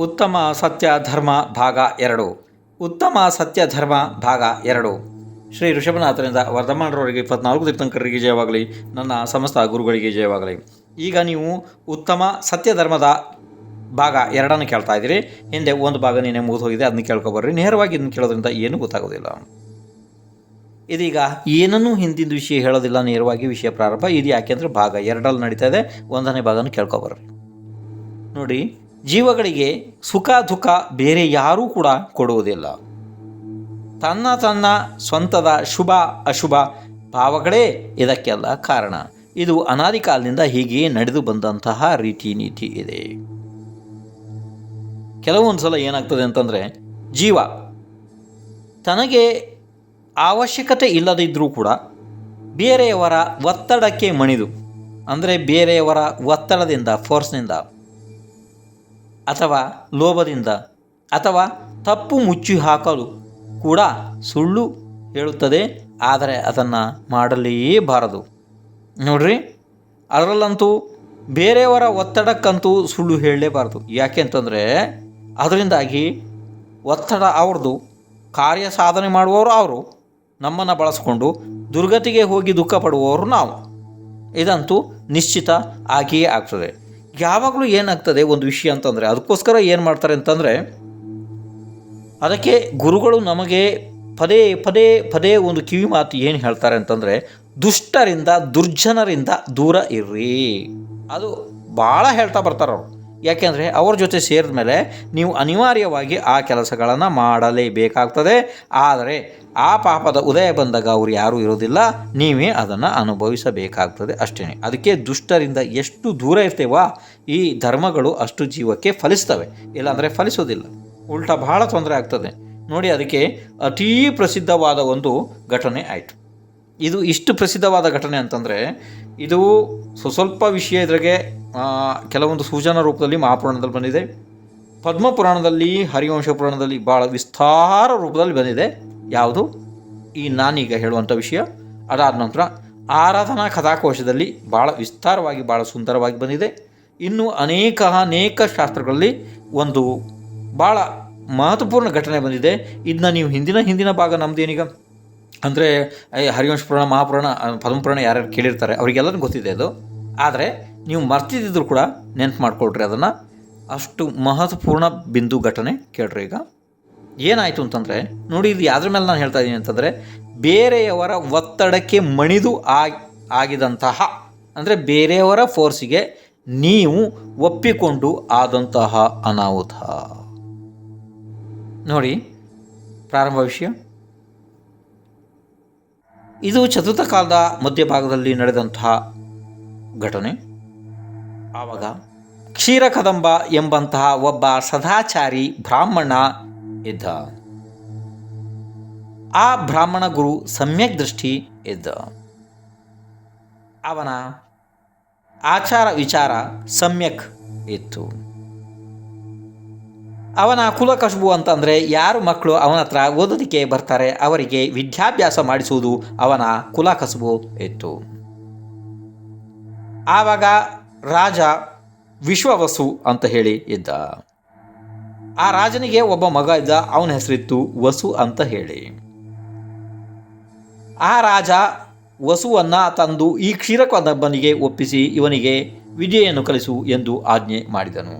ಉತ್ತಮ ಸತ್ಯ ಧರ್ಮ ಭಾಗ 2. ಉತ್ತಮ ಸತ್ಯ ಧರ್ಮ ಭಾಗ 2. ಶ್ರೀ ಋಷಭನಾಥರಿಂದ ವರ್ಧಮಾನರವರಿಗೆ 24 ತೀರ್ಥಂಕರರಿಗೆ ಜಯವಾಗಲಿ. ನನ್ನ ಸಮಸ್ತ ಗುರುಗಳಿಗೆ ಜಯವಾಗಲಿ. ಈಗ ನೀವು ಉತ್ತಮ ಸತ್ಯ ಧರ್ಮದ ಭಾಗ 2 ಕೇಳ್ತಾ ಇದ್ದೀರಿ. ಹಿಂದೆ ಒಂದು ಭಾಗ ನೀನೇ ಮುಗಿದು ಹೋಗಿದೆ, ಅದನ್ನ ಕೇಳ್ಕೊಬರ್ರಿ. ನೇರವಾಗಿ ಇದನ್ನು ಕೇಳೋದ್ರಿಂದ ಏನೂ ಗೊತ್ತಾಗೋದಿಲ್ಲ. ಇದೀಗ ಏನನ್ನೂ ಹಿಂದಿನ ವಿಷಯ ಹೇಳೋದಿಲ್ಲ, ನೇರವಾಗಿ ವಿಷಯ ಪ್ರಾರಂಭ. ಇದು ಯಾಕೆಂದರೆ ಭಾಗ 2 ನಡೀತಾ ಇದೆ. 1ನೇ ಭಾಗನ ಕೇಳ್ಕೊಬರ್ರಿ. ನೋಡಿ, ಜೀವಗಳಿಗೆ ಸುಖ ದುಃಖ ಬೇರೆ ಯಾರೂ ಕೂಡ ಕೊಡುವುದಿಲ್ಲ. ತನ್ನ ಸ್ವಂತದ ಶುಭ ಅಶುಭ ಭಾವಗಳೇ ಇದಕ್ಕೆಲ್ಲ ಕಾರಣ. ಇದು ಅನಾದಿ ಕಾಲದಿಂದ ಹೀಗೆ ನಡೆದು ಬಂದಂತಹ ರೀತಿ ನೀತಿ ಇದೆ. ಕೆಲವೊಂದು ಸಲ ಏನಾಗ್ತದೆ ಅಂತಂದರೆ, ಜೀವ ತನಗೆ ಅವಶ್ಯಕತೆ ಇಲ್ಲದಿದ್ದರೂ ಕೂಡ ಬೇರೆಯವರ ಒತ್ತಡಕ್ಕೆ ಮಣಿದು, ಅಂದರೆ ಬೇರೆಯವರ ಒತ್ತಡದಿಂದ, ಫೋರ್ಸ್ನಿಂದ ಅಥವಾ ಲೋಭದಿಂದ ಅಥವಾ ತಪ್ಪು ಮುಚ್ಚಿ ಹಾಕಲು ಕೂಡ ಸುಳ್ಳು ಹೇಳುತ್ತದೆ. ಆದರೆ ಅದನ್ನು ಮಾಡಲೇಬಾರದು. ನೋಡ್ರಿ, ಅದರಲ್ಲಂತೂ ಬೇರೆಯವರ ಒತ್ತಡಕ್ಕಂತೂ ಸುಳ್ಳು ಹೇಳಲೇಬಾರ್ದು. ಯಾಕೆ ಅಂತಂದರೆ ಅದರಿಂದಾಗಿ ಒತ್ತಡ ಅವ್ರದ್ದು, ಕಾರ್ಯ ಸಾಧನೆ ಮಾಡುವವರು ಅವರು, ನಮ್ಮನ್ನು ಬಳಸ್ಕೊಂಡು ದುರ್ಗತಿಗೆ ಹೋಗಿ ದುಃಖ ಪಡುವವರು ನಾವು. ಇದಂತೂ ನಿಶ್ಚಿತ ಆಗಿಯೇ ಆಗ್ತದೆ. ಯಾವಾಗಲೂ ಏನಾಗ್ತದೆ ಒಂದು ವಿಷಯ ಅಂತಂದರೆ, ಅದಕ್ಕೋಸ್ಕರ ಏನು ಮಾಡ್ತಾರೆ ಅಂತಂದರೆ, ಅದಕ್ಕೆ ಗುರುಗಳು ನಮಗೆ ಪದೇ ಪದೇ ಪದೇ ಒಂದು ಕಿವಿ ಮಾತು ಏನು ಹೇಳ್ತಾರೆ ಅಂತಂದರೆ, ದುಷ್ಟರಿಂದ ದುರ್ಜನರಿಂದ ದೂರ ಇರ್ರಿ. ಅದು ಭಾಳ ಹೇಳ್ತಾ ಬರ್ತಾರೆ ಅವರು. ಯಾಕೆಂದರೆ ಅವ್ರ ಜೊತೆ ಸೇರಿದ ಮೇಲೆ ನೀವು ಅನಿವಾರ್ಯವಾಗಿ ಆ ಕೆಲಸಗಳನ್ನು ಮಾಡಲೇಬೇಕಾಗ್ತದೆ. ಆದರೆ ಆ ಪಾಪದ ಉದಯ ಬಂದಾಗ ಅವರು ಯಾರೂ ಇರೋದಿಲ್ಲ, ನೀವೇ ಅದನ್ನು ಅನುಭವಿಸಬೇಕಾಗ್ತದೆ ಅಷ್ಟೇ. ಅದಕ್ಕೆ ದುಷ್ಟರಿಂದ ಎಷ್ಟು ದೂರ ಇರ್ತೇವೋ ಈ ಧರ್ಮಗಳು ಅಷ್ಟು ಜೀವಕ್ಕೆ ಫಲಿಸ್ತವೆ, ಇಲ್ಲಾಂದರೆ ಫಲಿಸೋದಿಲ್ಲ, ಉಲ್ಟಾ ಬಹಳ ತೊಂದರೆ ಆಗ್ತದೆ. ನೋಡಿ, ಅದಕ್ಕೆ ಅತೀ ಪ್ರಸಿದ್ಧವಾದ ಒಂದು ಘಟನೆ ಆಯಿತು. ಇದು ಇಷ್ಟು ಪ್ರಸಿದ್ಧವಾದ ಘಟನೆ ಅಂತಂದರೆ, ಇದು ಸ್ವಲ್ಪ ವಿಷಯ ಇದ್ರಾಗೆ ಕೆಲವೊಂದು ಸೂಚನಾ ರೂಪದಲ್ಲಿ ಮಹಾಪುರಾಣದಲ್ಲಿ ಬಂದಿದೆ, ಪದ್ಮಪುರಾಣದಲ್ಲಿ, ಹರಿವಂಶ ಪುರಾಣದಲ್ಲಿ ಭಾಳ ವಿಸ್ತಾರ ರೂಪದಲ್ಲಿ ಬಂದಿದೆ. ಯಾವುದು ಈ ನಾನೀಗ ಹೇಳುವಂಥ ವಿಷಯ. ಅದಾದ ನಂತರ ಆರಾಧನಾ ಕಥಾಕೋಶದಲ್ಲಿ ಭಾಳ ವಿಸ್ತಾರವಾಗಿ, ಭಾಳ ಸುಂದರವಾಗಿ ಬಂದಿದೆ. ಇನ್ನು ಅನೇಕ ಶಾಸ್ತ್ರಗಳಲ್ಲಿ ಒಂದು ಭಾಳ ಮಹತ್ವಪೂರ್ಣ ಘಟನೆ ಬಂದಿದೆ. ಇದನ್ನ ನೀವು ಹಿಂದಿನ ಭಾಗ ನಮ್ಮದೇನೀಗ ಅಂದರೆ ಹರಿವಂಶ ಪುರಾಣ, ಮಹಾಪುರಾಣ, ಪದ್ಮಪುರಾಣ ಯಾರ್ಯಾರು ಕೇಳಿರ್ತಾರೆ ಅವರಿಗೆಲ್ಲರೂ ಗೊತ್ತಿದೆ ಅದು. ಆದರೆ ನೀವು ಮರ್ತಿದ್ದರೂ ಕೂಡ ನೆನಪು ಮಾಡ್ಕೊಳ್ರಿ ಅದನ್ನು. ಅಷ್ಟು ಮಹತ್ವಪೂರ್ಣ ಬಿಂದು ಘಟನೆ ಕೇಳ್ರಿ. ಈಗ ಏನಾಯಿತು ಅಂತಂದರೆ, ನೋಡಿ, ಇದು ಯಾವ್ದ್ರ ಮೇಲೆ ನಾನು ಹೇಳ್ತಾ ಇದ್ದೀನಿ ಅಂತಂದರೆ, ಬೇರೆಯವರ ಒತ್ತಡಕ್ಕೆ ಮಣಿದು ಆಗಿದಂತಹ, ಅಂದರೆ ಬೇರೆಯವರ ಫೋರ್ಸಿಗೆ ನೀವು ಒಪ್ಪಿಕೊಂಡು ಆದಂತಹ ಅನಾಹುತ. ನೋಡಿ, ಪ್ರಾರಂಭ ವಿಷಯ. ಇದು ಚತುರ್ಥ ಕಾಲದ ಮಧ್ಯಭಾಗದಲ್ಲಿ ನಡೆದಂತಹ ಘಟನೆ. ಆವಾಗ ಕ್ಷೀರಕದಂಬ ಎಂಬಂತಹ ಒಬ್ಬ ಸದಾಚಾರಿ ಬ್ರಾಹ್ಮಣ ಇದ್ದ. ಆ ಬ್ರಾಹ್ಮಣ ಗುರು ಸಮ್ಯಕ್ ದೃಷ್ಟಿ ಇದ್ದ. ಅವನ ಆಚಾರ ವಿಚಾರ ಸಮ್ಯಕ್ ಇತ್ತು. ಅವನ ಕುಲ ಕಸುಬು ಅಂತಂದರೆ, ಯಾರು ಮಕ್ಕಳು ಅವನ ಹತ್ರ ಓದೋದಕ್ಕೆ ಬರ್ತಾರೆ ಅವರಿಗೆ ವಿದ್ಯಾಭ್ಯಾಸ ಮಾಡಿಸುವುದು ಅವನ ಕುಲ ಕಸುಬು ಇತ್ತು. ಆವಾಗ ರಾಜ ವಿಶ್ವವಸು ಅಂತ ಹೇಳಿ ಇದ್ದ. ಆ ರಾಜನಿಗೆ ಒಬ್ಬ ಮಗ ಇದ್ದ, ಅವನ ಹೆಸರಿತ್ತು ವಸು ಅಂತ ಹೇಳಿ. ಆ ರಾಜ ವಸುವನ್ನು ತಂದು ಈ ಕ್ಷೀರಕದಂಬನಿಗೆ ಒಪ್ಪಿಸಿ ಇವನಿಗೆ ವಿದ್ಯೆಯನ್ನು ಕಲಿಸು ಎಂದು ಆಜ್ಞೆ ಮಾಡಿದನು.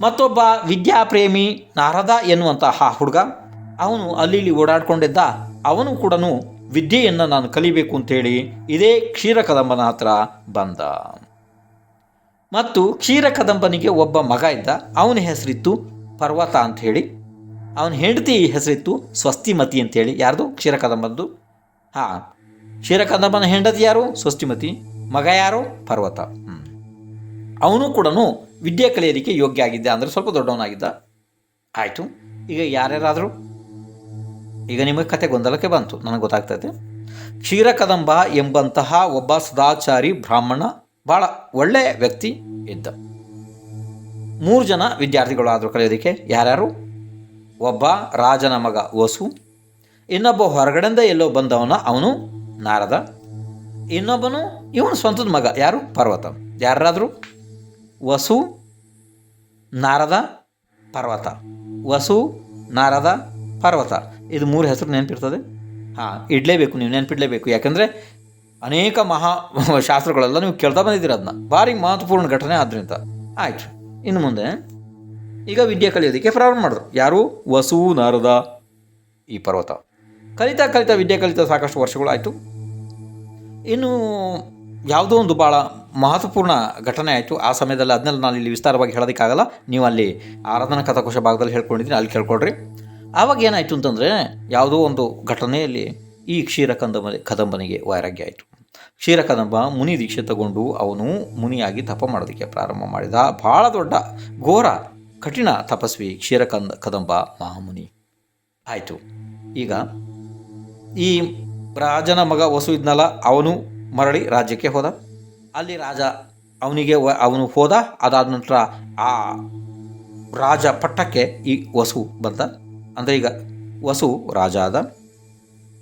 ಮತ್ತೊಬ್ಬ ವಿದ್ಯಾಪ್ರೇಮಿ ನಾರದ ಎನ್ನುವಂತಹ ಹುಡುಗ, ಅವನು ಅಲ್ಲಿ ಓಡಾಡ್ಕೊಂಡಿದ್ದ. ಅವನು ಕೂಡ ವಿದ್ಯೆಯನ್ನು ನಾನು ಕಲಿಬೇಕು ಅಂತೇಳಿ ಇದೇ ಕ್ಷೀರಕದಂಬನ ಹತ್ರ ಬಂದ. ಮತ್ತು ಕ್ಷೀರಕದಂಬನಿಗೆ ಒಬ್ಬ ಮಗ ಇದ್ದ, ಅವನ ಹೆಸರಿತ್ತು ಪರ್ವತ ಅಂಥೇಳಿ. ಅವನ ಹೆಂಡತಿ ಹೆಸರಿತ್ತು ಸ್ವಸ್ತಿಮತಿ ಅಂಥೇಳಿ. ಯಾರ್ದು? ಕ್ಷೀರಕದಂಬಂದು. ಕ್ಷೀರಕದಂಬನ ಹೆಂಡತಿ ಯಾರು? ಸ್ವಸ್ತಿಮತಿ. ಮಗ ಯಾರು? ಪರ್ವತ. ಅವನು ಕೂಡ ವಿದ್ಯೆ ಕಲಿಯೋದಕ್ಕೆ ಯೋಗ್ಯ ಆಗಿದ್ದ, ಅಂದರೆ ಸ್ವಲ್ಪ ದೊಡ್ಡವನಾಗಿದ್ದ. ಆಯಿತು, ಈಗ ಯಾರ್ಯಾರಾದರೂ ಈಗ ನಿಮಗೆ ಕತೆ ಗೊಂದಲಕ್ಕೆ ಬಂತು, ನನಗೆ ಗೊತ್ತಾಗ್ತದೆ. ಕ್ಷೀರಕದಂಬ ಎಂಬಂತಹ ಒಬ್ಬ ಸದಾಚಾರಿ ಬ್ರಾಹ್ಮಣ, ಭಾಳ ಒಳ್ಳೆಯ ವ್ಯಕ್ತಿ ಇದ್ದ. 3 ಜನ ವಿದ್ಯಾರ್ಥಿಗಳು ಆದರೂ ಕಲಿಯೋದಕ್ಕೆ. ಯಾರ್ಯಾರು? ಒಬ್ಬ ರಾಜನ ಮಗ ವಸು, ಇನ್ನೊಬ್ಬ ಹೊರಗಡೆಯಿಂದ ಎಲ್ಲೋ ಬಂದವನ ಅವನು ನಾರದ, ಇನ್ನೊಬ್ಬನು ಇವನು ಸ್ವಂತದ ಮಗ ಯಾರು? ಪರ್ವತ. ಯಾರಾದರೂ ವಸು ನಾರದ ಪರ್ವತ, ವಸು, ನಾರದ, ಪರ್ವತ, ಇದು 3 ಹೆಸರು ನೆನಪಿರ್ತದೆ. ಇಡಲೇಬೇಕು, ನೀವು ನೆನಪಿಡಲೇಬೇಕು. ಯಾಕಂದರೆ ಅನೇಕ ಶಾಸ್ತ್ರಗಳೆಲ್ಲ ನೀವು ಕೇಳ್ತಾ ಬಂದಿದ್ದೀರ, ಅದನ್ನ ಭಾರಿ ಮಹತ್ವಪೂರ್ಣ ಘಟನೆ ಆದ್ದರಿಂದ. ಆಯಿತು, ಇನ್ನು ಮುಂದೆ ಈಗ ವಿದ್ಯೆ ಕಲಿಯೋದಕ್ಕೆ ಪ್ರಾರಂಭ ಮಾಡಿದ್ರು. ಯಾರು? ವಸು, ನಾರದ, ಈ ಪರ್ವತ. ಕಲಿತಾ ವಿದ್ಯೆ ಕಲಿತಾ ಸಾಕಷ್ಟು ವರ್ಷಗಳು ಆಯಿತು. ಇನ್ನು ಯಾವುದೋ ಒಂದು ಭಾಳ ಮಹತ್ವಪೂರ್ಣ ಘಟನೆ ಆಯಿತು ಆ ಸಮಯದಲ್ಲಿ. ಅದನ್ನೆಲ್ಲ ನಾನು ಇಲ್ಲಿ ವಿಸ್ತಾರವಾಗಿ ಹೇಳೋದಕ್ಕಾಗಲ್ಲ, ನೀವು ಅಲ್ಲಿ ಆರಾಧನಾ ಕಥಾಕೋಶ ಭಾಗದಲ್ಲಿ ಹೇಳ್ಕೊಂಡಿದ್ದೀನಿ, ಅಲ್ಲಿ ಕೇಳ್ಕೊಳ್ರಿ. ಆವಾಗ ಏನಾಯಿತು ಅಂತಂದರೆ, ಯಾವುದೋ ಒಂದು ಘಟನೆಯಲ್ಲಿ ಈ ಕದಂಬನಿಗೆ ವೈರಾಗ್ಯ ಆಯಿತು. ಕದಂಬ ಮುನಿ ದೀಕ್ಷೆ ತಗೊಂಡು ಅವನು ಮುನಿಯಾಗಿ ತಪ ಮಾಡೋದಕ್ಕೆ ಪ್ರಾರಂಭ ಮಾಡಿದ. ಭಾಳ ದೊಡ್ಡ ಘೋರ ಕಠಿಣ ತಪಸ್ವಿ ಕದಂಬ ಮಹಾಮುನಿ ಆಯಿತು. ಈಗ ಈ ರಾಜನ ಮಗ ವಸು ಇದ್ನಲ್ಲ, ಅವನು ಮರಳಿ ರಾಜ್ಯಕ್ಕೆ ಹೋದ. ಅಲ್ಲಿ ರಾಜ ಅವನು ಹೋದ. ಅದಾದ ನಂತರ ಆ ರಾಜ ಪಟ್ಟಕ್ಕೆ ಈ ವಸು ಬಂದ. ಅಂದರೆ ಈಗ ವಸು ರಾಜ ಆದ.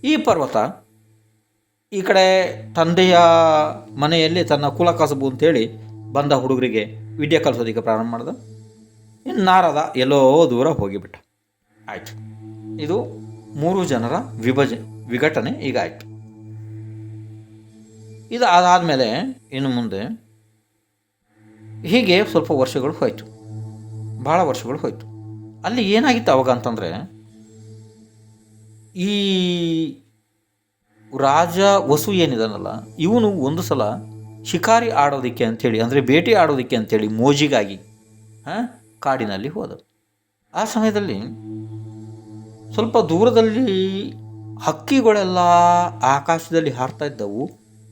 ಈ ಪರ್ವತ ಈ ಕಡೆ ತಂದೆಯ ಮನೆಯಲ್ಲಿ ತನ್ನ ಕುಲ ಕಸಬು ಅಂತೇಳಿ ಬಂದ ಹುಡುಗರಿಗೆ ವಿದ್ಯೆ ಕಲಿಸೋದಕ್ಕೆ ಪ್ರಾರಂಭ ಮಾಡ್ದ. ಇನ್ನು ನಾರದ ಎಲ್ಲೋ ದೂರ ಹೋಗಿಬಿಟ್ಟ. ಆಯಿತು, ಇದು 3 ಜನರ ವಿಘಟನೆ ಈಗ ಆಯಿತು. ಇದು ಅದಾದಮೇಲೆ ಇನ್ನು ಮುಂದೆ ಹೀಗೆ ಸ್ವಲ್ಪ ವರ್ಷಗಳು ಹೋಯಿತು, ಭಾಳ ವರ್ಷಗಳು ಹೋಯಿತು. ಅಲ್ಲಿ ಏನಾಗಿತ್ತು ಅವಾಗ ಅಂತಂದರೆ, ಈ ರಾಜ ವಸು ಏನಿದಾನಲ್ಲ, ಇವನು ಒಂದು ಸಲ ಶಿಕಾರಿ ಆಡೋದಕ್ಕೆ ಅಂಥೇಳಿ, ಅಂದರೆ ಬೇಟೆ ಆಡೋದಕ್ಕೆ ಅಂಥೇಳಿ ಮೋಜಿಗಾಗಿ ಕಾಡಿನಲ್ಲಿ ಹೋದ. ಆ ಸಮಯದಲ್ಲಿ ಸ್ವಲ್ಪ ದೂರದಲ್ಲಿ ಹಕ್ಕಿಗಳೆಲ್ಲ ಆಕಾಶದಲ್ಲಿ ಹಾರ್ತಾ ಇದ್ದವು.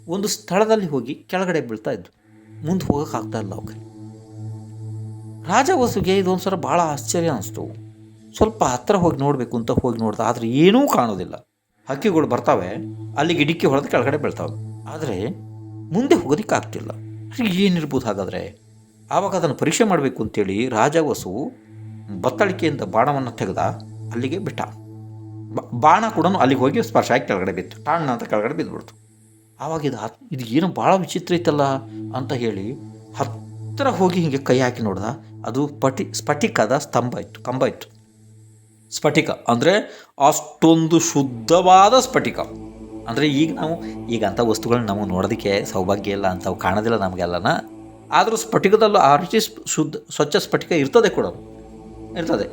ಒಂದು ಸ್ಥಳದಲ್ಲಿ ಹೋಗಿ ಕೆಳಗಡೆ ಬೀಳ್ತಾ ಇದ್ವು. ಮುಂದೆ ಹೋಗೋಕ್ಕಾಗ್ತಾ ಇಲ್ಲ ಅವ್ರಿಗೆ. ರಾಜ ವಸುಗೆ ಇದೊಂದು ಸಲ ಭಾಳ ಆಶ್ಚರ್ಯ ಅನಿಸ್ತು. ಸ್ವಲ್ಪ ಹತ್ತಿರ ಹೋಗಿ ನೋಡಬೇಕು ಅಂತ ಹೋಗಿ ನೋಡ್ದ, ಆದರೆ ಏನೂ ಕಾಣೋದಿಲ್ಲ. ಹಕ್ಕಿಗಳು ಬರ್ತಾವೆ, ಅಲ್ಲಿಗೆ ಡಿಕ್ಕಿ ಹೊಡೆದು ಕೆಳಗಡೆ ಬೀಳ್ತಾವೆ, ಆದರೆ ಮುಂದೆ ಹೋಗೋದಕ್ಕಾಗ್ತಿಲ್ಲ. ಏನಿರ್ಬೋದು ಹಾಗಾದರೆ? ಆವಾಗ ಅದನ್ನು ಪರೀಕ್ಷೆ ಮಾಡಬೇಕು ಅಂತೇಳಿ ರಾಜ ವಸು ಬತ್ತಳಿಕೆಯಿಂದ ಬಾಣವನ್ನು ತೆಗೆದ, ಅಲ್ಲಿಗೆ ಬಿಟ್ಟ. ಬಾಣ ಕೂಡ ಅಲ್ಲಿಗೆ ಹೋಗಿ ಸ್ಪರ್ಶ ಆಗಿ ಕೆಳಗಡೆ ಬಿತ್ತು, ಟಾಣ್ಣ ಅಂತ ಕೆಳಗಡೆ ಬಿದ್ದುಬಿಡ್ತು. ಆವಾಗ ಇದು ಏನು ಭಾಳ ವಿಚಿತ್ರ ಇತ್ತಲ್ಲ ಅಂತ ಹೇಳಿ ಹತ್ತಿರ ಹೋಗಿ ಹೀಗೆ ಕೈ ಹಾಕಿ ನೋಡ್ದ. ಅದು ಸ್ಫಟಿಕದ ಕಂಬ ಇತ್ತು. ಸ್ಫಟಿಕ ಅಂದರೆ ಅಷ್ಟೊಂದು ಶುದ್ಧವಾದ ಸ್ಫಟಿಕ. ಅಂದರೆ ಈಗ ಅಂಥ ವಸ್ತುಗಳನ್ನ ನಾವು ನೋಡೋದಕ್ಕೆ ಸೌಭಾಗ್ಯ ಇಲ್ಲ, ಅಂಥವು ಕಾಣೋದಿಲ್ಲ ನಮಗೆಲ್ಲನ. ಆದರೂ ಸ್ಫಟಿಕದಲ್ಲೂ ಆ ರೀತಿ ಸ್ವಚ್ಛ ಸ್ಫಟಿಕ ಇರ್ತದೆ.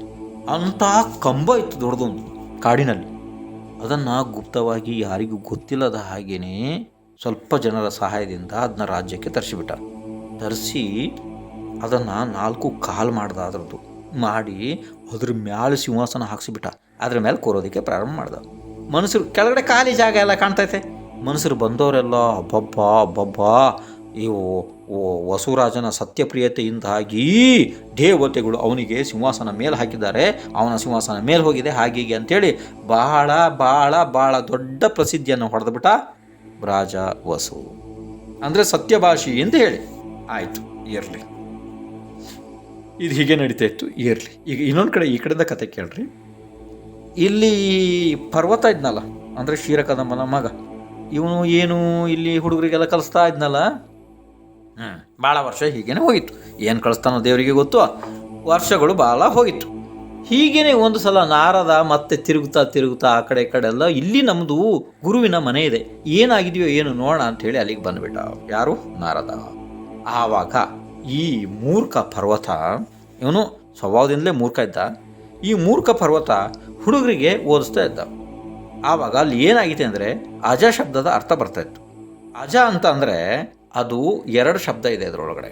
ಅಂಥ ಕಂಬ ಇತ್ತು ದೊಡ್ಡದೊಂದು ಕಾಡಿನಲ್ಲಿ. ಅದನ್ನು ಗುಪ್ತವಾಗಿ ಯಾರಿಗೂ ಗೊತ್ತಿಲ್ಲದ ಹಾಗೆಯೇ ಸ್ವಲ್ಪ ಜನರ ಸಹಾಯದಿಂದ ಅದನ್ನ ರಾಜ್ಯಕ್ಕೆ ತರಿಸಿ ಅದನ್ನು 4 ಕಾಲು ಮಾಡ್ದ. ಅದರದ್ದು ಮಾಡಿ ಅದ್ರ ಮ್ಯಾಲೆ ಸಿಂಹಾಸನ ಹಾಕ್ಸಿಬಿಟ್ಟ. ಅದ್ರ ಮೇಲೆ ಕೂರೋದಕ್ಕೆ ಪ್ರಾರಂಭ ಮಾಡ್ದ. ಮನುಷ್ಯರು ಕೆಳಗಡೆ ಖಾಲಿ ಜಾಗ ಎಲ್ಲ ಕಾಣ್ತೈತೆ. ಮನುಷ್ಯರು ಬಂದವರೆಲ್ಲ ಅಬ್ಬಬ್ಬಾ ಇವು ವಸುರಾಜನ ಸತ್ಯಪ್ರಿಯತೆಯಿಂದಾಗಿ ದೇವತೆಗಳು ಅವನಿಗೆ ಸಿಂಹಾಸನ ಮೇಲೆ ಹಾಕಿದ್ದಾರೆ, ಅವನ ಸಿಂಹಾಸನ ಮೇಲೆ ಹೋಗಿದೆ, ಹಾಗೀಗೆ ಅಂಥೇಳಿ ಬಹಳ ಭಾಳ ಭಾಳ ದೊಡ್ಡ ಪ್ರಸಿದ್ಧಿಯನ್ನು ಹೊಡೆದ್ಬಿಟ್ಟ ರಾಜ ವಸು. ಅಂದರೆ ಸತ್ಯಭಾಷಿ ಅಂತ ಹೇಳಿ. ಆಯಿತು, ಇರಲಿ, ಇದು ಹೀಗೆ ನಡೀತಾ ಇತ್ತು, ಇರಲಿ. ಈಗ ಇನ್ನೊಂದು ಕಡೆ, ಈ ಕಡೆಯಿಂದ ಕತೆ ಕೇಳ್ರಿ. ಇಲ್ಲಿ ಪರ್ವತ ಇದ್ನಲ್ಲ, ಅಂದರೆ ಕ್ಷೀರಕದಂಬನ ಮಗ, ಇವನು ಏನು ಇಲ್ಲಿ ಹುಡುಗರಿಗೆಲ್ಲ ಕಲಿಸ್ತಾ ಇದ್ನಲ್ಲ, ಭಾಳ ವರ್ಷ ಹೀಗೇನೆ ಹೋಗಿತ್ತು. ಏನು ಕಳಿಸ್ತಾನೋ ದೇವರಿಗೆ ಗೊತ್ತು. ವರ್ಷಗಳು ಭಾಳ ಹೋಗಿತ್ತು. ಹೀಗೇ ಒಂದು ಸಲ ನಾರದ ಮತ್ತೆ ತಿರುಗುತ್ತಾ ಆ ಕಡೆ ಎಲ್ಲ, ಇಲ್ಲಿ ನಮ್ಮದು ಗುರುವಿನ ಮನೆ ಇದೆ, ಏನಾಗಿದೆಯೋ ಏನು ನೋಡೋಣ ಅಂಥೇಳಿ ಅಲ್ಲಿಗೆ ಬಂದುಬಿಟ್ಟ. ಯಾರು? ನಾರದ. ಆವಾಗ ಈ ಮೂರ್ಖ ಪರ್ವತ, ಇವನು ಸ್ವಭಾವದಿಂದಲೇ ಮೂರ್ಖ ಇದ್ದ. ಈ ಮೂರ್ಖ ಪರ್ವತ ಹುಡುಗರಿಗೆ ಓದಿಸ್ತಾ ಇದ್ದ. ಆವಾಗ ಅಲ್ಲಿ ಏನಾಗಿದೆ ಅಂದರೆ, ಅಜ ಶಬ್ದದ ಅರ್ಥ ಬರ್ತಾಯಿತ್ತು. ಅಜ ಅಂತ ಅಂದರೆ ಅದು 2 ಶಬ್ದ ಇದೆ ಅದರೊಳಗಡೆ.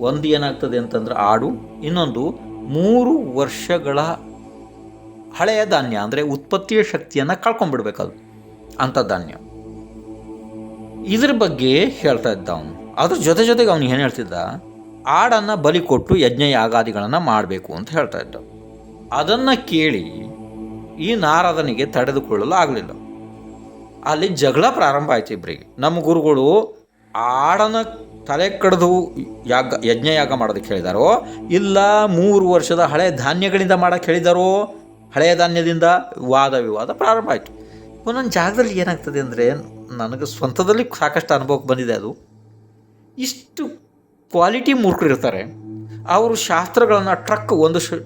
ಒಂದು ಏನಾಗ್ತದೆ ಅಂತಂದ್ರೆ ಆಡು, ಇನ್ನೊಂದು 3 ವರ್ಷಗಳ ಹಳೆಯ ಧಾನ್ಯ, ಅಂದರೆ ಉತ್ಪತ್ತಿಯ ಶಕ್ತಿಯನ್ನು ಕಳ್ಕೊಂಡ್ಬಿಡ್ಬೇಕದು ಅಂಥ ಧಾನ್ಯ. ಇದ್ರ ಬಗ್ಗೆ ಹೇಳ್ತಾ ಇದ್ದ ಅವನು. ಅದ್ರ ಜೊತೆಗೆ ಅವನು ಏನು ಹೇಳ್ತಿದ್ದ, ಆಡನ್ನು ಬಲಿ ಕೊಟ್ಟು ಯಜ್ಞ ಯಾಗಾದಿಗಳನ್ನು ಮಾಡಬೇಕು ಅಂತ ಹೇಳ್ತಾ ಇದ್ದ. ಅದನ್ನು ಕೇಳಿ ಈ ನಾರದನಿಗೆ ತಡೆದುಕೊಳ್ಳಲು ಆಗಲಿಲ್ಲ. ಅಲ್ಲಿ ಜಗಳ ಪ್ರಾರಂಭ ಆಯ್ತು ಇಬ್ಬರಿಗೆ. ನಮ್ಮ ಗುರುಗಳು ಆಡನ ತಲೆ ಕಡ್ದು ಯಜ್ಞ ಯಾಗ ಮಾಡೋದಕ್ಕೆ ಹೇಳಿದಾರೋ, ಇಲ್ಲ 3 ವರ್ಷದ ಹಳೆಯ ಧಾನ್ಯಗಳಿಂದ ಮಾಡೋಕ್ಕೆ ಹೇಳಿದಾರೋ, ಹಳೆಯ ಧಾನ್ಯದಿಂದ ವಾದ ವಿವಾದ ಪ್ರಾರಂಭ ಆಯಿತು. ಒಂದೊಂದು ಜಾಗದಲ್ಲಿ ಏನಾಗ್ತದೆ ಅಂದರೆ, ನನಗೆ ಸ್ವಂತದಲ್ಲಿ ಸಾಕಷ್ಟು ಅನುಭವಕ್ಕೆ ಬಂದಿದೆ. ಅದು ಇಷ್ಟು ಕ್ವಾಲಿಟಿ ಮೂರ್ಖರು ಇರ್ತಾರೆ. ಅವರು ಶಾಸ್ತ್ರಗಳನ್ನು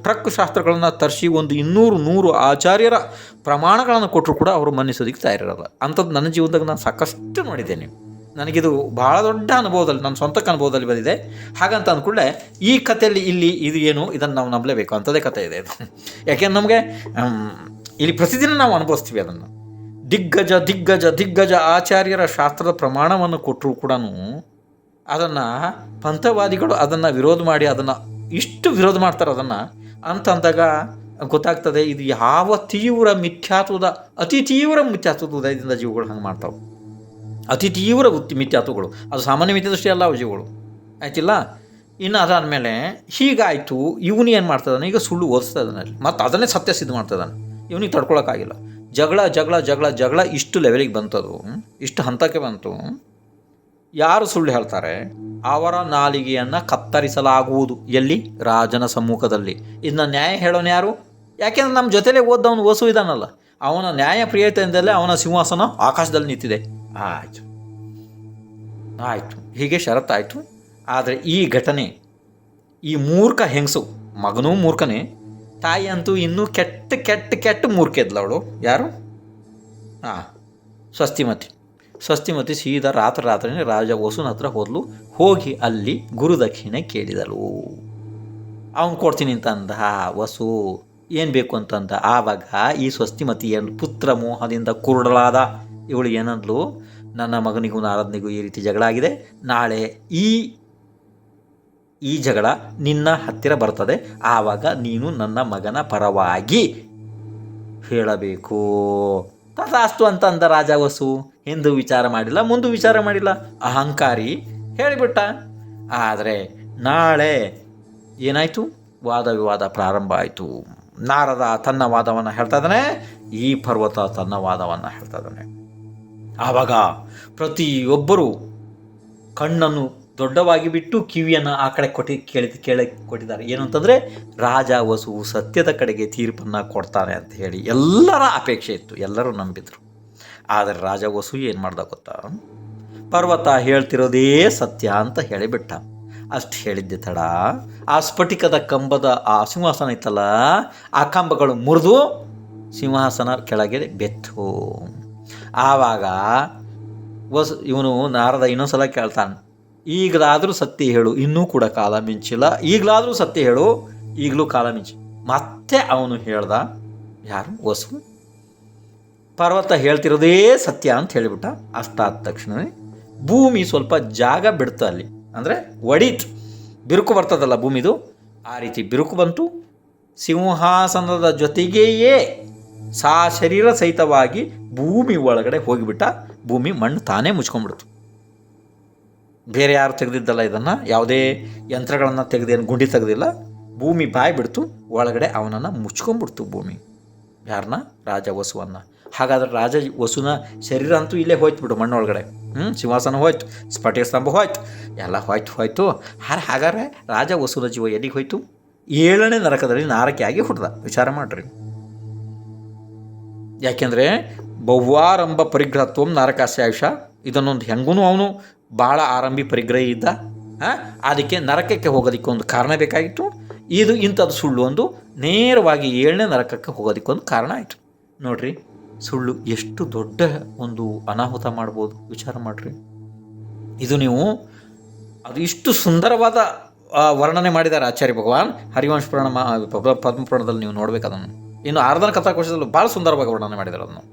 ಟ್ರಕ್ ಶಾಸ್ತ್ರಗಳನ್ನು ತರಿಸಿ ಒಂದು 200 ಆಚಾರ್ಯರ ಪ್ರಮಾಣಗಳನ್ನು ಕೊಟ್ಟರು ಕೂಡ ಅವರು ಮನ್ನಿಸೋದಕ್ಕೆ ತಯಾರಿರಲ್ಲ. ಅಂಥದ್ದು ನನ್ನ ಜೀವನದಾಗ ನಾನು ಸಾಕಷ್ಟು ನೋಡಿದ್ದೇನೆ. ನನಗಿದು ಭಾಳ ದೊಡ್ಡ ಅನುಭವದಲ್ಲಿ, ನನ್ನ ಸ್ವಂತಕ್ಕೆ ಅನುಭವದಲ್ಲಿ ಬಂದಿದೆ. ಹಾಗಂತ ಅಂದ್ಕೂಡಲೇ ಈ ಕಥೆಯಲ್ಲಿ ಇಲ್ಲಿ ಇದು ಏನು, ಇದನ್ನು ನಾವು ನಂಬಲೇಬೇಕು ಅಂಥದ್ದೇ ಕಥೆ ಇದೆ ಇದು. ಯಾಕೆಂದ್ರೆ ನಮಗೆ ಇಲ್ಲಿ ಪ್ರತಿದಿನ ನಾವು ಅನುಭವಿಸ್ತೀವಿ ಅದನ್ನು. ದಿಗ್ಗಜ ಆಚಾರ್ಯರ ಶಾಸ್ತ್ರದ ಪ್ರಮಾಣವನ್ನು ಕೊಟ್ಟರು ಕೂಡ ಅದನ್ನು ಪಂಥವಾದಿಗಳು ಅದನ್ನು ವಿರೋಧ ಮಾಡಿ ಅದನ್ನು ಇಷ್ಟು ವಿರೋಧ ಮಾಡ್ತಾರೆ ಅದನ್ನು ಅಂತಂದಾಗ ಗೊತ್ತಾಗ್ತದೆ ಇದು ಯಾವ ಅತಿ ತೀವ್ರ ಮಿಥ್ಯಾತ್ವದ ಉದಯದಿಂದ ಜೀವಗಳು ಹಂಗೆ ಮಾಡ್ತಾವೆ. ಅತಿ ತೀವ್ರ ಮಿಥ್ಯಾತ್ವಗಳು, ಅದು ಸಾಮಾನ್ಯ ಮಿಥ್ಯಾದೃಷ್ಟಿ ಅಲ್ಲ ಅವು ಜೀವಗಳು, ಆಯ್ತಿಲ್ಲ. ಇನ್ನು ಅದಾದಮೇಲೆ ಹೀಗಾಯಿತು, ಇವನು ಏನು ಮಾಡ್ತದಾನೆ ಈಗ ಸುಳ್ಳು ಓದಿಸ್ತಾ ಇದ್ದಾನೆ ಅಲ್ಲಿ, ಮತ್ತು ಅದನ್ನೇ ಸತ್ಯ ಸಿದ್ಧ ಮಾಡ್ತದಾನೆ. ಇವನಿಗೆ ತಡ್ಕೊಳಕ್ಕಾಗಿಲ್ಲ. ಜಗಳ ಇಷ್ಟು ಲೆವೆಲಿಗೆ ಬಂತದು, ಇಷ್ಟು ಹಂತಕ್ಕೆ ಬಂತು. ಯಾರು ಸುಳ್ಳು ಹೇಳ್ತಾರೆ ಅವರ ನಾಲಿಗೆಯನ್ನು ಕತ್ತರಿಸಲಾಗುವುದು. ಎಲ್ಲಿ? ರಾಜನ ಸಮ್ಮುಖದಲ್ಲಿ. ಇದನ್ನ ನ್ಯಾಯ ಹೇಳೋನು ಯಾರು? ಯಾಕೆಂದ್ರೆ ನಮ್ಮ ಜೊತೆಲೇ ಓದ್ದವನು ವಸು ಇದ್ದಾನಲ್ಲ, ಅವನ ನ್ಯಾಯ ಪ್ರಿಯತೆಯಿಂದಲೇ ಅವನ ಸಿಂಹಾಸನ ಆಕಾಶದಲ್ಲಿ ನಿಂತಿದೆ. ಆಯಿತು, ಹೀಗೆ ಷರತ್ತಾಯಿತು. ಆದರೆ ಈ ಘಟನೆ, ಈ ಮೂರ್ಖ ಹೆಂಗಸು, ಮಗನೂ ಮೂರ್ಖನೇ, ತಾಯಿ ಅಂತೂ ಇನ್ನೂ ಕೆಟ್ಟ ಮೂರ್ಖೆದ್ಲ ಅವಳು. ಯಾರು? ಸ್ವಸ್ತಿಮತಿ ಸೀದಾ ರಾತ್ರಿನೇ ರಾಜ ವಸುನ ಹತ್ರ ಹೋಗಿ ಅಲ್ಲಿ ಗುರುದಕ್ಷಿಣೆ ಕೇಳಿದಳು. ಅವನು ಕೊಡ್ತೀನಿ ಅಂತಂದ. ವಸು ಏನು ಬೇಕು ಅಂತಂದ. ಆವಾಗ ಈ ಸ್ವಸ್ತಿಮತಿ ಪುತ್ರ ಮೋಹದಿಂದ ಕುರುಡಲಾದ ಇವಳು ಏನಂದ್ಲು, ನನ್ನ ಮಗನಿಗೂ ನಾರದನಿಗೂ ಈ ರೀತಿ ಜಗಳ ಆಗಿದೆ, ನಾಳೆ ಈ ಜಗಳ ನಿನ್ನ ಹತ್ತಿರ ಬರ್ತದೆ, ಆವಾಗ ನೀನು ನನ್ನ ಮಗನ ಪರವಾಗಿ ಹೇಳಬೇಕು. ತಥಾಸ್ತು ಅಂತಂದ ರಾಜ ವಸು. ಹಿಂದೂ ವಿಚಾರ ಮಾಡಿಲ್ಲ, ಮುಂದೂ ವಿಚಾರ ಮಾಡಿಲ್ಲ, ಅಹಂಕಾರಿ ಹೇಳಿಬಿಟ್ಟ. ಆದರೆ ನಾಳೆ ಏನಾಯಿತು? ವಾದ ವಿವಾದ ಪ್ರಾರಂಭ ಆಯಿತು. ನಾರದ ತನ್ನ ವಾದವನ್ನು ಹೇಳ್ತಾ ಇದ್ದಾನೆ, ಈ ಪರ್ವತ ತನ್ನ ವಾದವನ್ನು ಹೇಳ್ತಾ ಇದ್ದಾನೆ. ಆವಾಗ ಪ್ರತಿಯೊಬ್ಬರು ಕಣ್ಣನ್ನು ದೊಡ್ಡವಾಗಿ ಬಿಟ್ಟು ಕಿವಿಯನ್ನು ಆ ಕಡೆ ಕೊಟ್ಟಿದ್ದಾರೆ. ಏನು ಅಂತಂದರೆ ರಾಜ ವಸು ಸತ್ಯದ ಕಡೆಗೆ ತೀರ್ಪನ್ನು ಕೊಡ್ತಾನೆ ಅಂತ ಹೇಳಿ ಎಲ್ಲರ ಅಪೇಕ್ಷೆ ಇತ್ತು, ಎಲ್ಲರೂ ನಂಬಿದ್ರು. ಆದರೆ ರಾಜ ವಸು ಏನು ಮಾಡ್ದ ಗೊತ್ತಾ? ಪರ್ವತ ಹೇಳ್ತಿರೋದೇ ಸತ್ಯ ಅಂತ ಹೇಳಿಬಿಟ್ಟ. ಅಷ್ಟು ಹೇಳಿದ್ದೆ ತಡ, ಆ ಸ್ಫಟಿಕದ ಕಂಬದ ಆ ಸಿಂಹಾಸನ ಇತ್ತಲ್ಲ, ಆ ಕಂಬಗಳು ಮುರಿದು ಸಿಂಹಾಸನ ಕೆಳಗೆ ಬೆತ್ತು. ಆವಾಗ ಇವನು ನಾರದ ಇನ್ನೊಂದ್ಸಲ ಕೇಳ್ತಾನೆ, ಈಗಲಾದರೂ ಸತ್ಯ ಹೇಳು, ಇನ್ನೂ ಕೂಡ ಕಾಲ ಮಿಂಚಿಲ್ಲ, ಈಗಲಾದರೂ ಸತ್ಯ ಹೇಳು, ಈಗಲೂ ಕಾಲ ಮಿಂಚಿ. ಮತ್ತೆ ಅವನು ಹೇಳ್ದ, ಯಾರು? ವಸು. ಪರ್ವತ ಹೇಳ್ತಿರೋದೇ ಸತ್ಯ ಅಂತ ಹೇಳಿಬಿಟ್ಟ. ಅಷ್ಟಾದ ತಕ್ಷಣ ಭೂಮಿ ಸ್ವಲ್ಪ ಜಾಗ ಬಿಡ್ತು ಅಲ್ಲಿ, ಅಂದರೆ ಒಡೀತು, ಬಿರುಕು ಬರ್ತದಲ್ಲ ಭೂಮಿದು, ಆ ರೀತಿ ಬಿರುಕು ಬಂತು. ಸಿಂಹಾಸನದ ಜೊತೆಗೆಯೇ ಶರೀರ ಸಹಿತವಾಗಿ ಭೂಮಿ ಒಳಗಡೆ ಹೋಗಿಬಿಟ್ಟ. ಭೂಮಿ ಮಣ್ಣು ತಾನೇ ಮುಚ್ಕೊಂಡ್ಬಿಡ್ತು. ಬೇರೆ ಯಾರು ತೆಗೆದಿದ್ದಲ್ಲ ಇದನ್ನು, ಯಾವುದೇ ಯಂತ್ರಗಳನ್ನು ತೆಗೆದೇನು ಗುಂಡಿ ತೆಗೆದಿಲ್ಲ. ಭೂಮಿ ಬಾಯಿ ಬಿಡ್ತು, ಒಳಗಡೆ ಅವನನ್ನು ಮುಚ್ಕೊಂಡ್ಬಿಡ್ತು ಭೂಮಿ. ಯಾರನ್ನ? ರಾಜ ವಸುವನ್ನು. ಹಾಗಾದ್ರೆ ರಾಜ ವಸುನ ಶರೀರ ಅಂತೂ ಇಲ್ಲೇ ಹೋಯ್ತು ಬಿಡು, ಮಣ್ಣೊಳಗಡೆ. ಸಿಂಹಾಸನ ಹೋಯ್ತು, ಸ್ಫಟಿಕ ಸ್ತಂಭ ಹೋಯ್ತು, ಎಲ್ಲ ಹೋಯ್ತು. ಹಾಗಾದ್ರೆ ರಾಜ ವಸುನ ಜೀವ ಎಲ್ಲಿಗೆ ಹೋಯ್ತು? 7ನೇ ನರಕದಲ್ಲಿ ನಾರಕೆ ಆಗಿ ಹುಟ್ಟಿದ. ವಿಚಾರ ಮಾಡ್ರಿ. ಯಾಕೆಂದರೆ ಬಹುವಾರಂಭ ಪರಿಗ್ರಹತ್ವಂ ನರಕಾಸ್ಯ ಆಯುಷ, ಇದನ್ನೊಂದು ಹೆಂಗೂ ಅವನು ಭಾಳ ಆರಂಭಿ ಪರಿಗ್ರಹ ಇದ್ದ. ಅದಕ್ಕೆ ನರಕಕ್ಕೆ ಹೋಗೋದಕ್ಕೆ ಒಂದು ಕಾರಣ ಬೇಕಾಗಿತ್ತು. ಇದು ಇಂಥದ್ದು ಸುಳ್ಳು ಒಂದು ನೇರವಾಗಿ 7ನೇ ನರಕಕ್ಕೆ ಹೋಗೋದಕ್ಕೊಂದು ಕಾರಣ ಆಯಿತು. ನೋಡ್ರಿ, ಸುಳ್ಳು ಎಷ್ಟು ದೊಡ್ಡ ಒಂದು ಅನಾಹುತ ಮಾಡ್ಬೋದು, ವಿಚಾರ ಮಾಡಿರಿ. ಇದು ನೀವು ಅದು ಇಷ್ಟು ಸುಂದರವಾದ ವರ್ಣನೆ ಮಾಡಿದ್ದಾರೆ ಆಚಾರ್ಯ ಭಗವಾನ್ ಹರಿವಂಶ ಪುರಾಣ ಪದ್ಮಪುರಾಣದಲ್ಲಿ. ನೀವು ನೋಡ್ಬೇಕು ಅದನ್ನು. ಇನ್ನು ಆರಾಧನಾ ಕಥಾಕೋಶದಲ್ಲೂ ಭಾಳ ಸುಂದರವಾಗಿ ವರ್ಣನೆ ಮಾಡಿದ್ದಾರೆ, ಅದನ್ನು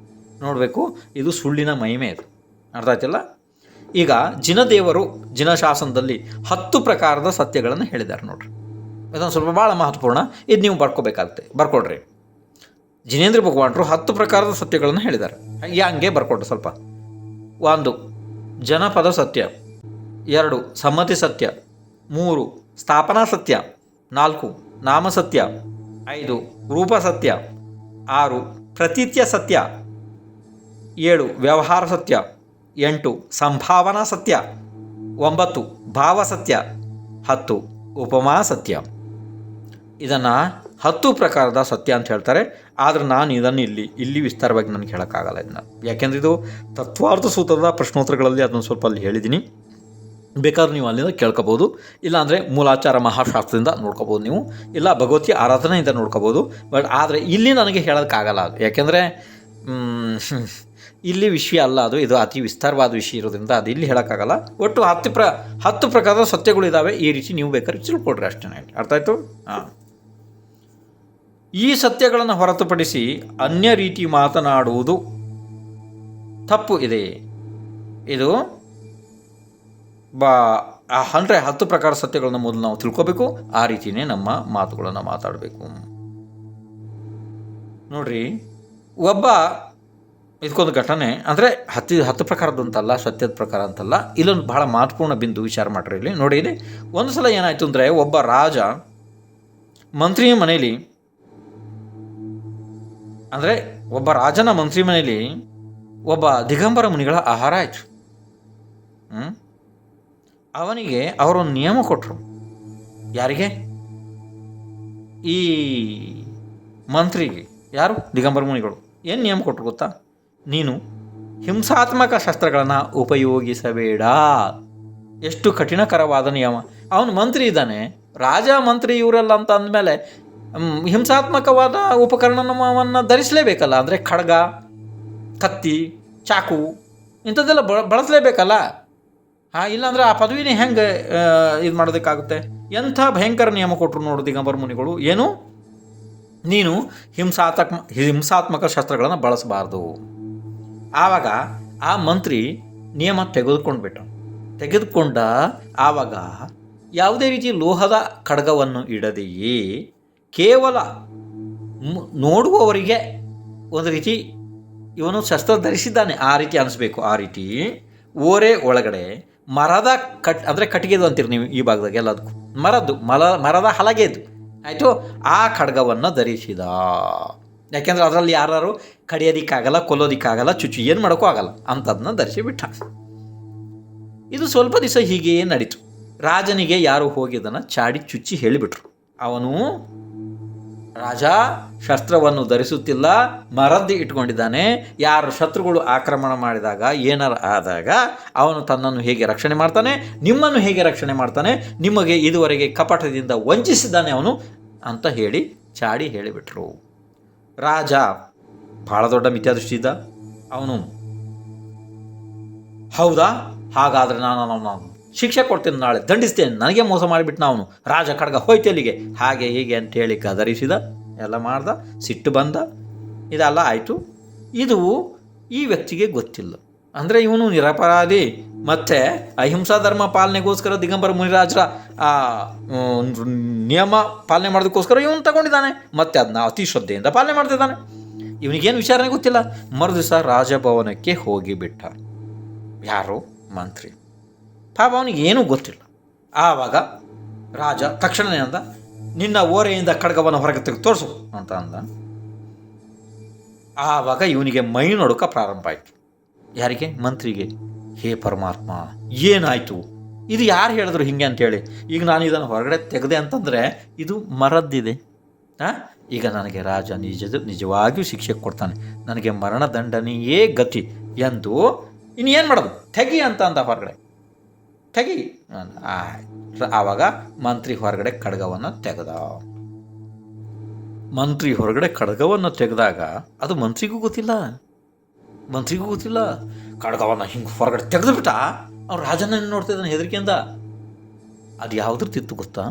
ನೋಡಬೇಕು. ಇದು ಸುಳ್ಳಿನ ಮಹಿಮೆ, ಇದು ಅರ್ಥ ಆಯ್ತಿಲ್ಲ. ಈಗ ಜಿನದೇವರು ಜಿನಶಾಸನದಲ್ಲಿ 10 ಪ್ರಕಾರದ ಸತ್ಯಗಳನ್ನು ಹೇಳಿದ್ದಾರೆ ನೋಡ್ರಿ. ಇದೊಂದು ಸ್ವಲ್ಪ ಭಾಳ ಮಹತ್ವಪೂರ್ಣ, ಇದು ನೀವು ಬರ್ಕೋಬೇಕಾಗುತ್ತೆ, ಬರ್ಕೊಡ್ರಿ. ಜಿನೇಂದ್ರ ಭಗವಾನರು 10 ಪ್ರಕಾರದ ಸತ್ಯಗಳನ್ನು ಹೇಳಿದ್ದಾರೆ. ಹಂಗೆ ಬರ್ಕೊಡ್ರಿ ಸ್ವಲ್ಪ. 1 ಜನಪದ ಸತ್ಯ, 2 ಸಮ್ಮತಿ ಸತ್ಯ, 3 ಸ್ಥಾಪನಾ ಸತ್ಯ, 4 ನಾಮ ಸತ್ಯ, 5 ರೂಪ ಸತ್ಯ, 6 ಪ್ರತೀತ್ಯ ಸತ್ಯ, 7 ವ್ಯವಹಾರ ಸತ್ಯ, 8 ಸಂಭಾವನಾ ಸತ್ಯ, 9 ಭಾವ ಸತ್ಯ, 10 ಉಪಮಾ ಸತ್ಯ. ಇದನ್ನು 10 ಪ್ರಕಾರದ ಸತ್ಯ ಅಂತ ಹೇಳ್ತಾರೆ. ಆದರೆ ನಾನು ಇದನ್ನು ಇಲ್ಲಿ ವಿಸ್ತಾರವಾಗಿ ನನಗೆ ಹೇಳೋಕ್ಕಾಗಲ್ಲ ಇದನ್ನು, ಯಾಕೆಂದರೆ ಇದು ತತ್ವಾರ್ಥ ಸೂತ್ರದ ಪ್ರಶ್ನೋತ್ತರಗಳಲ್ಲಿ ಅದನ್ನು ಸ್ವಲ್ಪ ಅಲ್ಲಿ ಹೇಳಿದ್ದೀನಿ. ಬೇಕಾದ್ರೆ ನೀವು ಅಲ್ಲಿಂದ ಕೇಳ್ಕೊಬೋದು, ಇಲ್ಲಾಂದರೆ ಮೂಲಾಚಾರ ಮಹಾಶಾಸ್ತ್ರದಿಂದ ನೋಡ್ಕೋಬೋದು ನೀವು, ಇಲ್ಲ ಭಗವತಿ ಆರಾಧನೆಯಿಂದ ನೋಡ್ಕೋಬೋದು. ಬಟ್ ಆದರೆ ಇಲ್ಲಿ ನನಗೆ ಹೇಳೋಕ್ಕಾಗಲ್ಲ ಅದು, ಯಾಕೆಂದರೆ ಇಲ್ಲಿ ವಿಷಯ ಅಲ್ಲ ಅದು, ಇದು ಅತಿ ವಿಸ್ತಾರವಾದ ವಿಷಯ ಇರೋದ್ರಿಂದ ಅದು ಇಲ್ಲಿ ಹೇಳೋಕ್ಕಾಗಲ್ಲ. ಒಟ್ಟು 10 ಪ್ರಕಾರದ ಸತ್ಯಗಳಿದ್ದಾವೆ. ಈ ರೀತಿ ನೀವು ಬೇಕಾದ್ರೆ ತಿಳ್ಕೊಡ್ರಿ, ಅಷ್ಟೇ. ಅರ್ಥ ಆಯಿತು? ಹಾಂ. ಈ ಸತ್ಯಗಳನ್ನು ಹೊರತುಪಡಿಸಿ ಅನ್ಯ ರೀತಿ ಮಾತನಾಡುವುದು ತಪ್ಪು ಇದೆ. ಇದು ಅಂದರೆ 10 ಪ್ರಕಾರ ಸತ್ಯಗಳನ್ನು ಮೊದಲು ನಾವು ತಿಳ್ಕೊಬೇಕು, ಆ ರೀತಿಯೇ ನಮ್ಮ ಮಾತುಗಳನ್ನು ಮಾತಾಡಬೇಕು. ನೋಡ್ರಿ, ಒಬ್ಬ ಇದಕ್ಕೊಂದು ಘಟನೆ, ಅಂದರೆ 10 ಪ್ರಕಾರದಂತಲ್ಲ, ಸತ್ಯದ ಪ್ರಕಾರ ಅಂತಲ್ಲ, ಇಲ್ಲೊಂದು ಬಹಳ ಮಹತ್ವಪೂರ್ಣ ಬಿಂದು ವಿಚಾರ ಮಾಡ್ರಿ ಇಲ್ಲಿ. ನೋಡಿ, ಇಲ್ಲಿ ಒಂದು ಸಲ ಏನಾಯಿತು ಅಂದರೆ, ಒಬ್ಬ ರಾಜ ಮಂತ್ರಿಯ ಮನೆಯಲ್ಲಿ, ಅಂದರೆ ಒಬ್ಬ ರಾಜನ ಮಂತ್ರಿ ಮನೆಯಲ್ಲಿ ಒಬ್ಬ ದಿಗಂಬರ ಮುನಿಗಳ ಆಹಾರ ಆಯಿತು. ಅವನಿಗೆ ಅವರೊಂದು ನಿಯಮ ಕೊಟ್ಟರು. ಯಾರಿಗೆ? ಈ ಮಂತ್ರಿಗೆ. ಯಾರು? ದಿಗಂಬರ ಮುನಿಗಳು. ಏನು ನಿಯಮ ಕೊಟ್ಟರು ಗೊತ್ತಾ? ನೀನು ಹಿಂಸಾತ್ಮಕ ಶಸ್ತ್ರಗಳನ್ನು ಉಪಯೋಗಿಸಬೇಡ. ಎಷ್ಟು ಕಠಿಣಕರವಾದ ನಿಯಮ. ಅವನು ಮಂತ್ರಿ ಇದ್ದಾನೆ, ರಾಜ ಮಂತ್ರಿ ಇವರೆಲ್ಲ ಅಂತ ಅಂದಮೇಲೆ ಹಿಂಸಾತ್ಮಕವಾದ ಉಪಕರಣವನ್ನು ಧರಿಸಲೇಬೇಕಲ್ಲ. ಅಂದರೆ ಖಡ್ಗ, ಕತ್ತಿ, ಚಾಕು ಇಂಥದ್ದೆಲ್ಲ ಬಳಸಲೇಬೇಕಲ್ಲ. ಇಲ್ಲಾಂದರೆ ಆ ಪದವಿನೇ ಹೆಂಗೆ ಇದು ಮಾಡೋದಕ್ಕಾಗುತ್ತೆ? ಎಂಥ ಭಯಂಕರ ನಿಯಮ ಕೊಟ್ಟರು ನೋಡು ದಿಗಂಬರ ಮುನಿಗಳು. ಏನು? ನೀನು ಹಿಂಸಾತ್ಮಕ ಶಸ್ತ್ರಗಳನ್ನು ಬಳಸಬಾರ್ದು. ಆವಾಗ ಆ ಮಂತ್ರಿ ನಿಯಮ ತೆಗೆದುಕೊಂಡ ಆವಾಗ ಯಾವುದೇ ರೀತಿ ಲೋಹದ ಖಡ್ಗವನ್ನು ಇಡದೆಯೇ ಕೇವಲ ನೋಡುವವರಿಗೆ ಒಂದು ರೀತಿ ಇವನು ಶಸ್ತ್ರ ಧರಿಸಿದ್ದಾನೆ ಆ ರೀತಿ ಅನಿಸ್ಬೇಕು. ಆ ರೀತಿ ಓರೆ ಒಳಗಡೆ ಮರದ ಅಂದರೆ ಕಟ್ಟಿಗೆದು ಅಂತೀರಿ ನೀವು ಈ ಭಾಗದಾಗ ಎಲ್ಲದಕ್ಕೂ, ಮರದ ಹಲಗೆದು ಆಯಿತು, ಆ ಖಡ್ಗವನ್ನು ಧರಿಸಿದ. ಯಾಕೆಂದರೆ ಅದರಲ್ಲಿ ಯಾರು ಕಡಿಯೋದಿಕ್ಕಾಗಲ್ಲ, ಕೊಲ್ಲೋದಿಕ್ಕಾಗಲ್ಲ, ಚುಚ್ಚು ಏನು ಮಾಡೋಕ್ಕೂ ಆಗಲ್ಲ ಅಂಥದನ್ನ ಧರಿಸಿಬಿಟ್ಟ. ಇದು ಸ್ವಲ್ಪ ದಿವಸ ಹೀಗೆಯೇ ನಡೀತು. ರಾಜನಿಗೆ ಯಾರು ಹೋಗಿ ಅದನ್ನು ಚಾಡಿ ಚುಚ್ಚಿ ಹೇಳಿಬಿಟ್ರು. ಅವನು ರಾಜ ಶಸ್ತ್ರವನ್ನು ಧರಿಸುತ್ತಿಲ್ಲ, ಮರದ್ದು ಇಟ್ಕೊಂಡಿದ್ದಾನೆ. ಯಾರು ಶತ್ರುಗಳು ಆಕ್ರಮಣ ಮಾಡಿದಾಗ, ಏನಾರು ಆದಾಗ ಅವನು ತನ್ನನ್ನು ಹೇಗೆ ರಕ್ಷಣೆ ಮಾಡ್ತಾನೆ, ನಿಮ್ಮನ್ನು ಹೇಗೆ ರಕ್ಷಣೆ ಮಾಡ್ತಾನೆ, ನಿಮಗೆ ಇದುವರೆಗೆ ಕಪಟದಿಂದ ವಂಚಿಸಿದ್ದಾನೆ ಅವನು ಅಂತ ಹೇಳಿ ಚಾಡಿ ಹೇಳಿಬಿಟ್ರು. ರಾಜ ಭಾಳ ದೊಡ್ಡ ಮಿಥ್ಯಾದೃಷ್ಟಿ ಇದ್ದ. ಅವನು ಹೌದಾ, ಹಾಗಾದರೆ ನಾನು ಶಿಕ್ಷೆ ಕೊಡ್ತೇನೆ, ನಾಳೆ ದಂಡಿಸ್ತೇನೆ, ನನಗೆ ಮೋಸ ಮಾಡಿಬಿಟ್ಟು ಅವನು ರಾಜ ಖಡ್ಗ ಹೋಯ್ತು ಅಲ್ಲಿಗೆ, ಹಾಗೆ ಹೀಗೆ ಅಂತೇಳಿ ಗದರಿಸಿದ, ಎಲ್ಲ ಮಾಡ್ದ, ಸಿಟ್ಟು ಬಂದ, ಇದೆಲ್ಲ ಆಯಿತು. ಇದು ಈ ವ್ಯಕ್ತಿಗೆ ಗೊತ್ತಿಲ್ಲ. ಅಂದರೆ ಇವನು ನಿರಪರಾಧಿ, ಮತ್ತು ಅಹಿಂಸಾ ಧರ್ಮ ಪಾಲನೆಗೋಸ್ಕರ ದಿಗಂಬರ ಮುನಿರಾಜರ ನಿಯಮ ಪಾಲನೆ ಮಾಡೋದಕ್ಕೋಸ್ಕರ ಇವನು ತಗೊಂಡಿದ್ದಾನೆ, ಮತ್ತು ಅದನ್ನ ಅತಿ ಶ್ರದ್ಧೆಯಿಂದ ಪಾಲನೆ ಮಾಡ್ತಿದ್ದಾನೆ. ಇವನಿಗೇನು ವಿಚಾರನೇ ಗೊತ್ತಿಲ್ಲ. ಮರುದಿವಸ ರಾಜಭವನಕ್ಕೆ ಹೋಗಿಬಿಟ್ಟ. ಯಾರು? ಮಂತ್ರಿ. ಪಾಪ ಅವನಿಗೆ ಏನೂ ಗೊತ್ತಿಲ್ಲ. ಆವಾಗ ರಾಜ ತಕ್ಷಣವೇ ಅಂದ, ನಿನ್ನ ಓರೆಯಿಂದ ಖಡ್ಗವನ್ನು ಹೊರಗೆ ತೆಗೆದು ತೋರಿಸು ಅಂತ ಅಂದ. ಆವಾಗ ಇವನಿಗೆ ಮೈ ನಡುಕ ಪ್ರಾರಂಭ ಆಯಿತು. ಯಾರಿಗೆ? ಮಂತ್ರಿಗೆ. ಹೇ ಪರಮಾತ್ಮ, ಏನಾಯಿತು? ಇದು ಯಾರು ಹೇಳಿದ್ರು ಹಿಂಗೆ ಅಂತೇಳಿ? ಈಗ ನಾನು ಇದನ್ನು ಹೊರಗಡೆ ತೆಗೆದೆ ಅಂತಂದರೆ ಇದು ಮರದ್ದಿದೆ. ಈಗ ನನಗೆ ರಾಜ ನಿಜವಾಗಿಯೂ ಶಿಕ್ಷೆ ಕೊಡ್ತಾನೆ, ನನಗೆ ಮರಣದಂಡನೆಯೇ ಗತಿ ಎಂದು ಇನ್ನೇನು ಮಾಡೋದು? ತೆಗಿ ಅಂತ ಅಂದ ಹೊರಗಡೆ. ತೆಗಿ. ಆವಾಗ ಮಂತ್ರಿ ಹೊರಗಡೆ ಖಡ್ಗವನ್ನು ತೆಗೆದ. ಮಂತ್ರಿ ಹೊರಗಡೆ ಖಡ್ಗವನ್ನು ತೆಗೆದಾಗ ಅದು ಮಂತ್ರಿಗೂ ಗೊತ್ತಿಲ್ಲ. ಖಡ್ಗವನ್ನು ಹಿಂಗೆ ಹೊರಗಡೆ ತೆಗೆದುಬಿಟ್ಟ. ಅವ್ನು ರಾಜನ ನೋಡ್ತಿದ್ದಾನೆ ಹೆದರಿಕೆಯಿಂದ. ಅದು ಯಾವುದ್ರದ್ದಿತ್ತು ಗೊತ್ತಾ?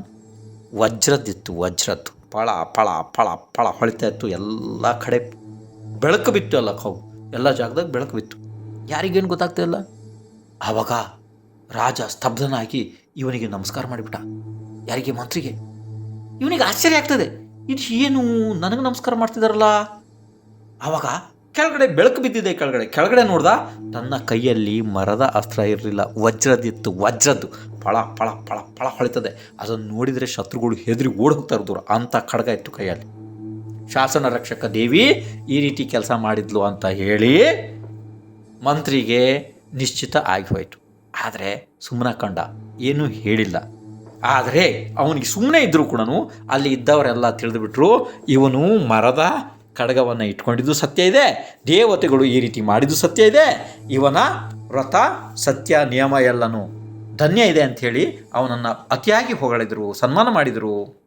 ವಜ್ರದ್ದಿತ್ತು. ವಜ್ರದ್ದು ಪಳ ಪಳ ಪಳ ಪಳ ಹೊಳಿತಾ ಇತ್ತು. ಎಲ್ಲ ಕಡೆ ಬೆಳಕು ಬಿತ್ತು. ಎಲ್ಲ ಜಾಗದಾಗ ಬೆಳಕು ಬಿತ್ತು. ಯಾರಿಗೇನು ಗೊತ್ತಾಗ್ತಿಲ್ಲ. ಆವಾಗ ರಾಜ ಸ್ತಬ್ಧನಾಗಿ ಇವನಿಗೆ ನಮಸ್ಕಾರ ಮಾಡಿಬಿಟ್ಟ. ಯಾರಿಗೆ? ಮಂತ್ರಿಗೆ. ಇವನಿಗೆ ಆಶ್ಚರ್ಯ ಆಗ್ತದೆ, ಇದು ಏನು ನನಗೆ ನಮಸ್ಕಾರ ಮಾಡ್ತಿದ್ದಾರಲ್ಲ. ಆವಾಗ ಕೆಳಗಡೆ ಬೆಳಕು ಬಿದ್ದಿದೆ. ಕೆಳಗಡೆ ನೋಡ್ದ, ತನ್ನ ಕೈಯಲ್ಲಿ ಮರದ ಅಸ್ತ್ರ ಇರಲಿಲ್ಲ, ವಜ್ರದಿತ್ತು. ವಜ್ರದ್ದು ಪಳ ಪಳ ಪಳ ಪಳ ಹೊಳಿತದೆ. ಅದನ್ನು ನೋಡಿದರೆ ಶತ್ರುಗಳು ಹೆದರಿ ಓಡಿ ಹೋಗ್ತಾರೆ ದೂರ. ಅಂಥ ಖಡ್ಗ ಇತ್ತು ಕೈಯಲ್ಲಿ. ಶಾಸನ ರಕ್ಷಕ ದೇವಿ ಈ ರೀತಿ ಕೆಲಸ ಮಾಡಿದ್ಲು ಅಂತ ಹೇಳಿ ಮಂತ್ರಿಗೆ ನಿಶ್ಚಿತ ಆಗಿ ಹೋಯಿತು. ಆದರೆ ಸುಮ್ಮನೆ ಕಂಡ, ಏನೂ ಹೇಳಿಲ್ಲ. ಆದರೆ ಅವನಿಗೆ ಸುಮ್ಮನೆ ಇದ್ದರೂ ಕೂಡ ಅಲ್ಲಿ ಇದ್ದವರೆಲ್ಲ ತಿಳಿದುಬಿಟ್ರು, ಇವನು ಮರದ ಖಡ್ಗವನ್ನು ಇಟ್ಕೊಂಡಿದ್ದು ಸತ್ಯ ಇದೆ, ದೇವತೆಗಳು ಈ ರೀತಿ ಮಾಡಿದ್ದು ಸತ್ಯ ಇದೆ, ಇವನ ವ್ರತ ಸತ್ಯ ನಿಯಮ ಎಲ್ಲನೂ ಧನ್ಯ ಇದೆ ಅಂಥೇಳಿ ಅವನನ್ನು ಅತಿಯಾಗಿ ಹೊಗಳಿದರು, ಸನ್ಮಾನ ಮಾಡಿದರು.